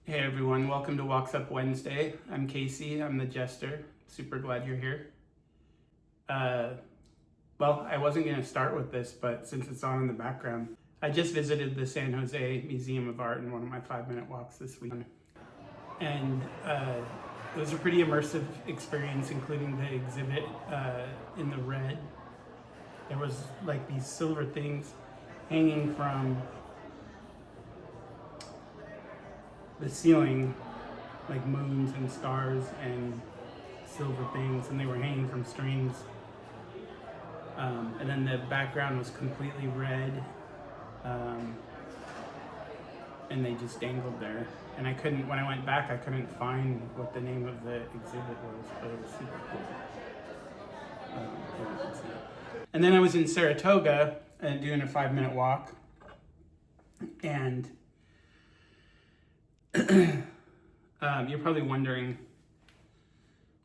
Hey everyone, welcome to Walks Up Wednesday. I'm Casey, I'm the Jester. Super glad you're here. Well, I wasn't going to start with this, but since it's on in the background, I just visited the San Jose Museum of Art in one of my 5-minute walks this week. And it was a pretty immersive experience, including the exhibit in the red. There was like these silver things hanging from the ceiling, like moons and stars and silver things, and they were hanging from strings. And then the background was completely red, and they just dangled there. And when I went back, I couldn't find what the name of the exhibit was, but it was super cool. And then I was in Saratoga doing a 5-minute walk, and you're probably wondering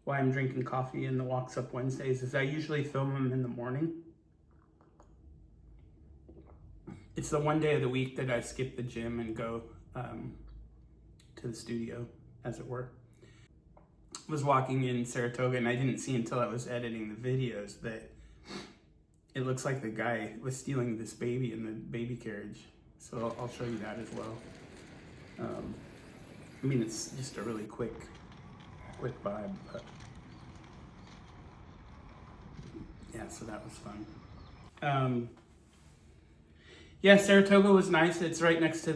why I'm drinking coffee in the Walks Up Wednesdays. Is I usually film them in the morning. It's the one day of the week that I skip the gym and go to the studio, as it were. I was walking in Saratoga and I didn't see until I was editing the videos that it looks like the guy was stealing this baby in the baby carriage. So I'll show you that as well. I mean, it's just a really quick vibe, but yeah, so that was fun. Yeah, Saratoga was nice. It's right next to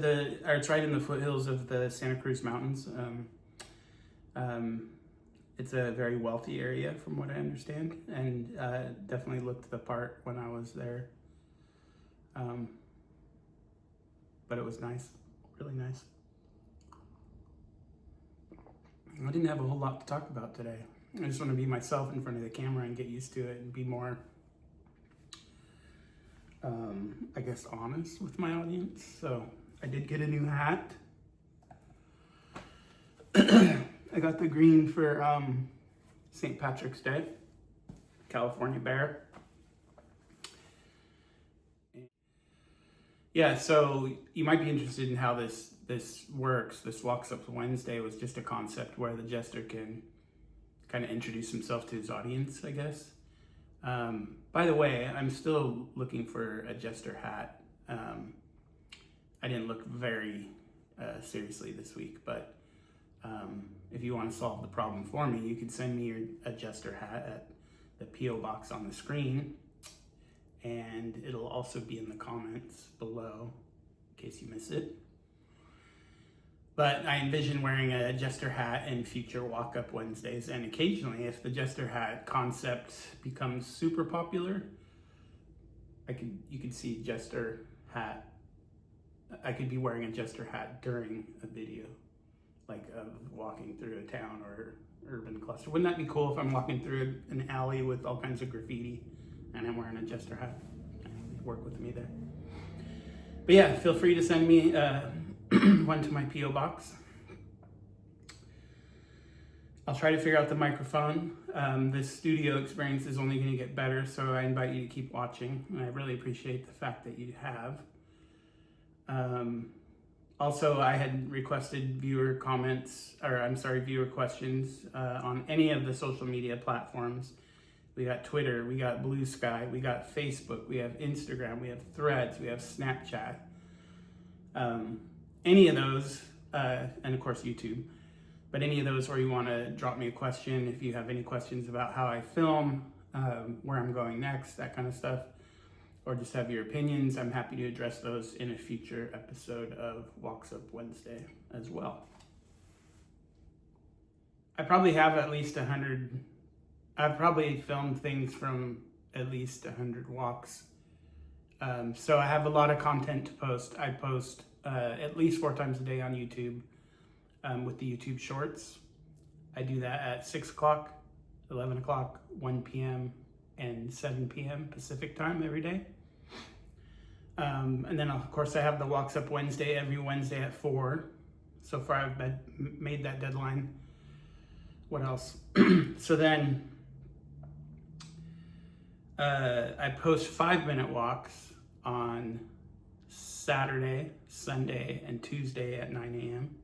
it's right in the foothills of the Santa Cruz Mountains. It's a very wealthy area from what I understand, and definitely looked the part when I was there. But it was nice, really nice. I didn't have a whole lot to talk about today. I just want to be myself in front of the camera and get used to it and be more, I guess, honest with my audience. So I did get a new hat. I got the green for St. Patrick's Day, California Bear. Yeah, so you might be interested in how this works. This Walks Up Wednesday was just a concept where the Jester can kind of introduce himself to his audience, I guess. By the way, I'm still looking for a Jester hat. I didn't look very seriously this week, but if you want to solve the problem for me, you can send me a Jester hat at the P.O. box on the screen, and it'll also be in the comments below in case you miss it. But I envision wearing a Jester hat in future Walk Up Wednesdays, and occasionally, if the Jester hat concept becomes super popular, you could see Jester hat. I could be wearing a Jester hat during a video, like of walking through a town or urban cluster. Wouldn't that be cool if I'm walking through an alley with all kinds of graffiti and I'm wearing a Jester hat? Work with me there. But yeah, feel free to send me one to my P.O. box. I'll try to figure out the microphone. This studio experience is only going to get better, so I invite you to keep watching. And I really appreciate the fact that you have. Also, I had requested viewer questions on any of the social media platforms. We got Twitter, we got Blue Sky, we got Facebook, we have Instagram, we have Threads, we have Snapchat. Any of those, and of course YouTube, but any of those where you want to drop me a question, if you have any questions about how I film, where I'm going next, that kind of stuff, or just have your opinions, I'm happy to address those in a future episode of Walks Up Wednesday as well. I probably have at least 100, I've probably filmed things from at least 100 walks. So I have a lot of content to post. I post at least 4 times a day on YouTube with the YouTube Shorts. I do that at 6 o'clock, 11 o'clock, 1 p.m., and 7 p.m. Pacific time every day. And then, of course, I have the Walks Up Wednesday every Wednesday at 4. So far, I've made that deadline. What else? So then I post 5-minute walks on Saturday, Sunday, and Tuesday at 9 a.m.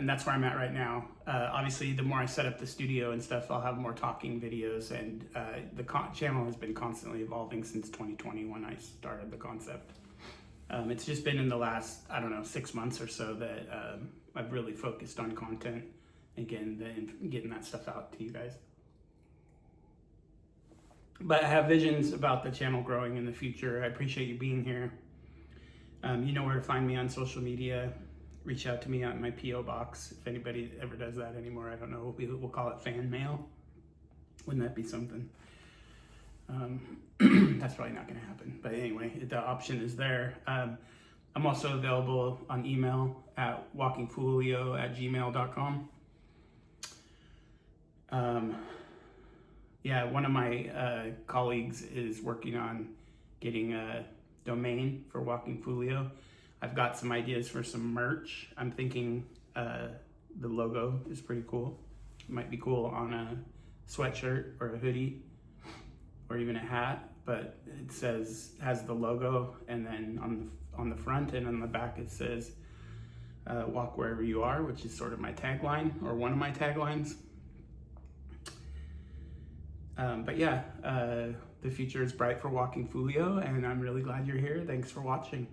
and that's where I'm at right now. Obviously, the more I set up the studio and stuff, I'll have more talking videos, and the channel has been constantly evolving since 2020 when I started the concept. It's just been in the last, I don't know, 6 months or so that I've really focused on content and getting that stuff out to you guys. But I have visions about the channel growing in the future. I appreciate you being here. You know where to find me on social media. Reach out to me on my P.O. box. If anybody ever does that anymore, I don't know. We'll call it fan mail. Wouldn't that be something? That's probably not going to happen. But anyway, the option is there. I'm also available on email at walkingfoolio@gmail.com. Yeah, one of my colleagues is working on getting a domain for Walking Foolio. I've got some ideas for some merch. I'm thinking the logo is pretty cool. It might be cool on a sweatshirt or a hoodie or even a hat, but it has the logo, and then on the front and on the back it says walk wherever you are, which is sort of my tagline, or one of my taglines. But yeah, the future is bright for Walking Foolio, and I'm really glad you're here. Thanks for watching.